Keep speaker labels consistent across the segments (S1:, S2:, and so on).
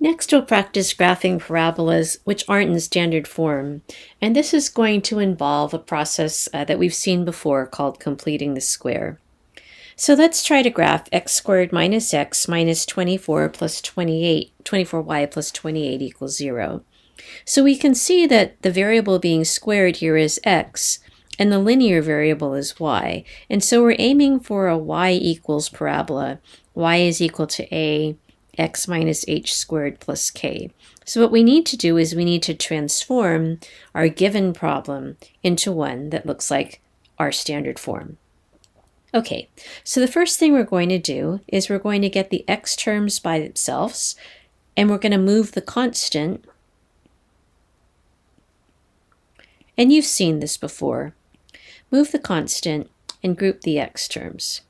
S1: Next, we'll practice graphing parabolas which aren't in standard form, and this is going to involve a process that we've seen before called completing the square. So let's try to graph x squared minus x minus 24 plus 28, 24y plus 28 equals 0. So we can see that the variable being squared here is x, and the linear variable is y. And so we're aiming for a y equals parabola. Y is equal to a x minus h squared plus k. So what we need to do is we need to transform our given problem into one that looks like our standard form. Okay, so the first thing we're going to do is we're going to get the x terms by themselves, and we're going to move the constant. And you've seen this before. Move the constant and group the x terms.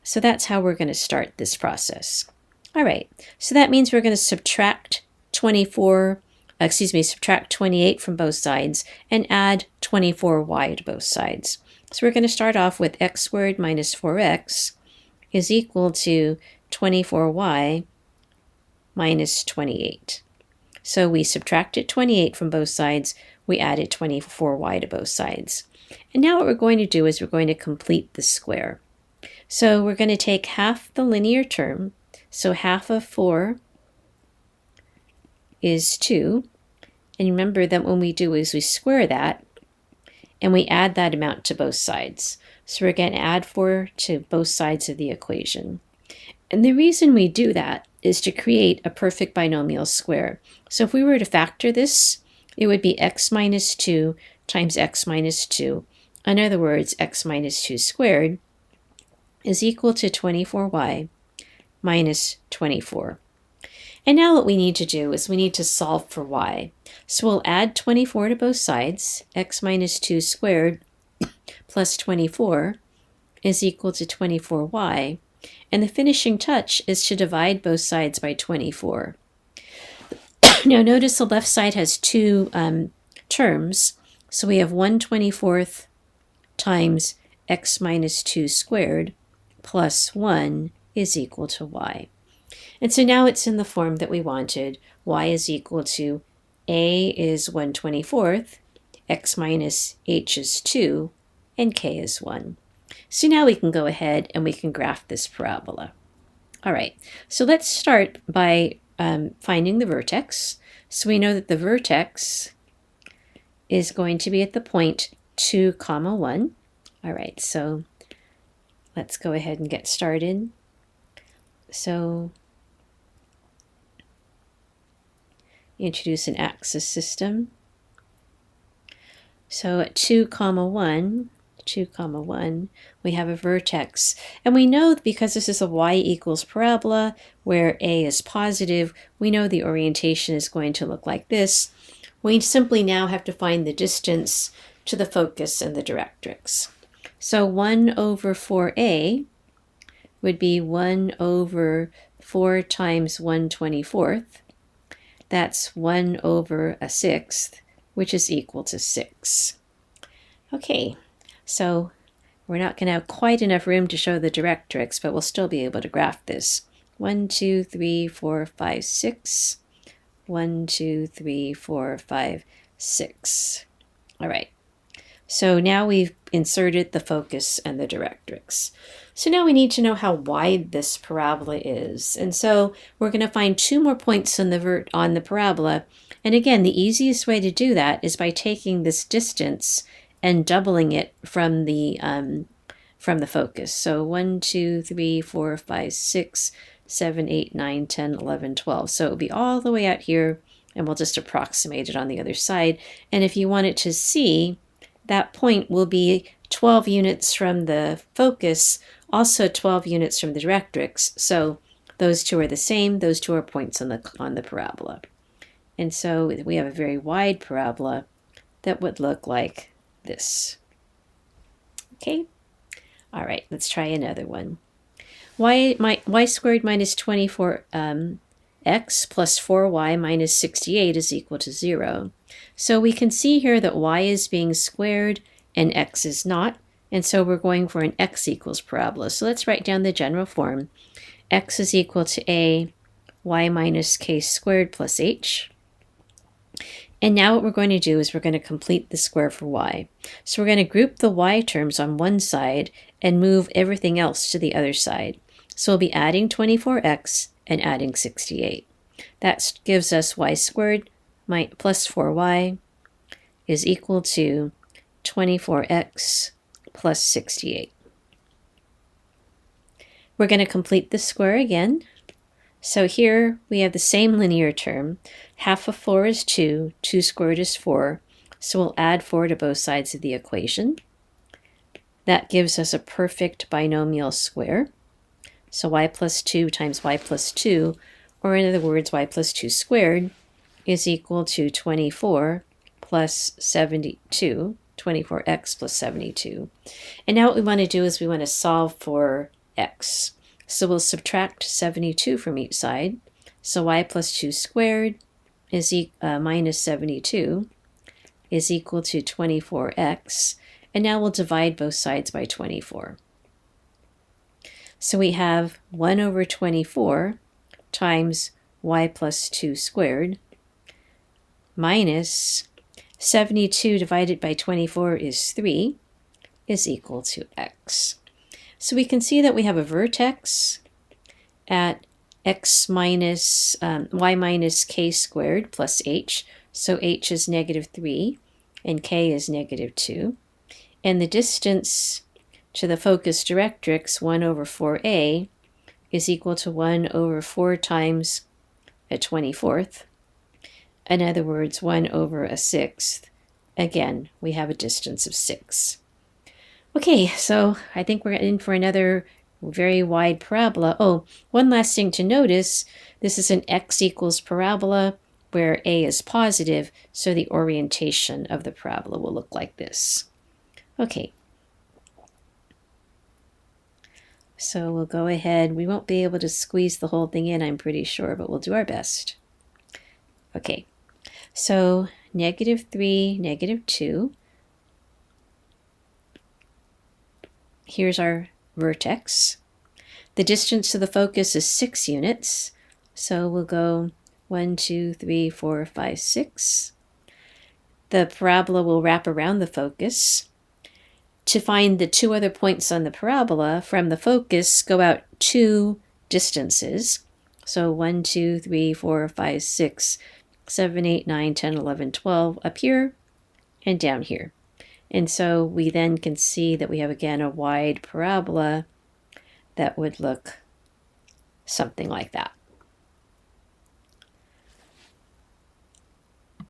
S1: So that's how we're going to start this process. All right, so that means we're going to subtract 28 from both sides and add 24y to both sides. So we're going to start off with x squared minus 4x is equal to 24y minus 28. So we subtracted 28 from both sides, we added 24y to both sides. And now what we're going to do is we're going to complete the square. So we're going to take half the linear term, so half of 4 is 2. And remember that when we do is we square that, and we add that amount to both sides. So we're going to add 4 to both sides of the equation. And the reason we do that is to create a perfect binomial square. So if we were to factor this, it would be x minus 2 times x minus 2. In other words, x minus 2 squared is equal to 24y minus 24. And now what we need to do is we need to solve for y. So we'll add 24 to both sides. X minus 2 squared plus 24 is equal to 24y. And the finishing touch is to divide both sides by 24. Now notice the left side has two terms. So we have 1/24 times x minus 2 squared plus 1 is equal to y. And so now it's in the form that we wanted. Y is equal to a is 1/24, x minus h is 2, and k is 1. So now we can go ahead and we can graph this parabola. All right, so let's start by finding the vertex. So we know that the vertex is going to be at the point 2, 1. All right, so let's go ahead and get started. So introduce an axis system. So at 2, 1, we have a vertex. And we know because this is a y equals parabola where a is positive, we know the orientation is going to look like this. We simply now have to find the distance to the focus and the directrix. So 1 over 4a would be 1 over 4 times 1/24. That's 1 over a sixth, which is equal to 6. Okay, so we're not going to have quite enough room to show the directrix, but we'll still be able to graph this. 1, 2, 3, 4, 5, 6. 1, 2, 3, 4, 5, 6. All right, so now we've inserted the focus and the directrix. So now we need to know how wide this parabola is. And so we're going to find 2 more points on the parabola. And again, the easiest way to do that is by taking this distance and doubling it from the focus. So 1, 2, 3, 4, 5, 6, 7, 8, 9, 10, 11, 12. So it will be all the way out here, and we'll just approximate it on the other side. And if you wanted to see, that point will be 12 units from the focus, also 12 units from the directrix. So those two are the same. Those two are points on the parabola. And so we have a very wide parabola that would look like this. Okay. All right, let's try another one. Y squared minus 24x plus 4y minus 68 is equal to 0. So we can see here that y is being squared and x is not. And so we're going for an x equals parabola. So let's write down the general form. X is equal to a, y minus k squared plus h. And now what we're going to do is we're going to complete the square for y. So we're going to group the y terms on one side and move everything else to the other side. So we'll be adding 24x and adding 68. That gives us y squared plus 4y is equal to 24x plus 68. We're going to complete the square again. So here we have the same linear term. Half of 4 is 2, 2 squared is 4, so we'll add 4 to both sides of the equation. That gives us a perfect binomial square. So y plus 2 times y plus 2, or in other words, y plus 2 squared, is equal to 24 plus 72, 24x plus 72. And now what we want to do is we want to solve for x. So we'll subtract 72 from each side. So y plus 2 squared is minus 72 is equal to 24x. And now we'll divide both sides by 24. So we have 1 over 24 times y plus 2 squared minus 72 divided by 24 is 3 is equal to x. So we can see that we have a vertex at x minus y minus k squared plus h. So h is negative 3 and k is negative 2. And the distance to the focus directrix, 1 over 4a, is equal to 1 over 4 times a 24th. In other words, 1 over a 6th. Again, we have a distance of 6. Okay, so I think we're in for another very wide parabola. Oh, one last thing to notice, this is an x equals parabola where a is positive, so the orientation of the parabola will look like this. Okay, so we'll go ahead. We won't be able to squeeze the whole thing in, I'm pretty sure, but we'll do our best. Okay, so negative 3, negative 2. Here's our vertex. The distance to the focus is 6 units. So we'll go 1, 2, 3, 4, 5, 6. The parabola will wrap around the focus. To find the 2 other points on the parabola from the focus, go out 2 distances. So 1, 2, 3, 4, 5, 6, 7, 8, 9, 10, 11, 12 up here and down here. And so we then can see that we have, again, a wide parabola that would look something like that.